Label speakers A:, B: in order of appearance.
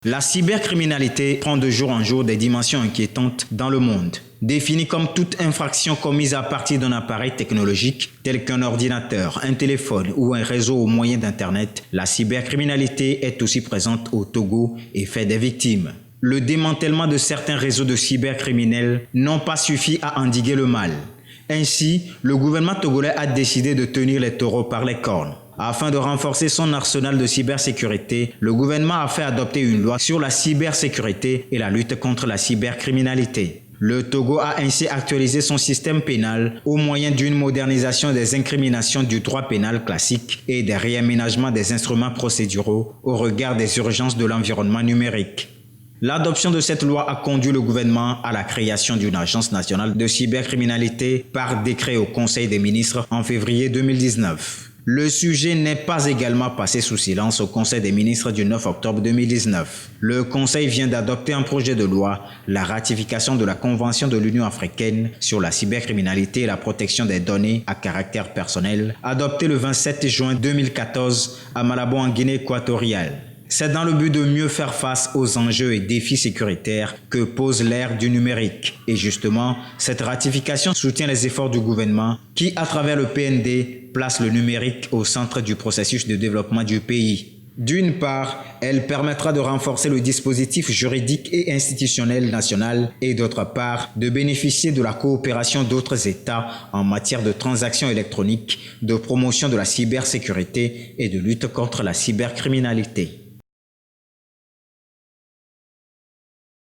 A: La cybercriminalité prend de jour en jour des dimensions inquiétantes dans le monde. Définie comme toute infraction commise à partir d'un appareil technologique tel qu'un ordinateur, un téléphone ou un réseau au moyen d'Internet, la cybercriminalité est aussi présente au Togo et fait des victimes. Le démantèlement de certains réseaux de cybercriminels n'ont pas suffi à endiguer le mal. Ainsi, le gouvernement togolais a décidé de tenir les taureaux par les cornes. Afin de renforcer son arsenal de cybersécurité, le gouvernement a fait adopter une loi sur la cybersécurité et la lutte contre la cybercriminalité. Le Togo a ainsi actualisé son système pénal au moyen d'une modernisation des incriminations du droit pénal classique et des réaménagements des instruments procéduraux au regard des urgences de l'environnement numérique. L'adoption de cette loi a conduit le gouvernement à la création d'une agence nationale de cybercriminalité par décret au Conseil des ministres en février 2019. Le sujet n'est pas également passé sous silence au Conseil des ministres du 9 octobre 2019. Le Conseil vient d'adopter un projet de loi, la ratification de la Convention de l'Union africaine sur la cybercriminalité et la protection des données à caractère personnel, adoptée le 27 juin 2014 à Malabo en Guinée équatoriale. C'est dans le but de mieux faire face aux enjeux et défis sécuritaires que pose l'ère du numérique. Et justement, cette ratification soutient les efforts du gouvernement qui, à travers le PND, place le numérique au centre du processus de développement du pays. D'une part, elle permettra de renforcer le dispositif juridique et institutionnel national et d'autre part, de bénéficier de la coopération d'autres États en matière de transactions électroniques, de promotion de la cybersécurité et de lutte contre la cybercriminalité.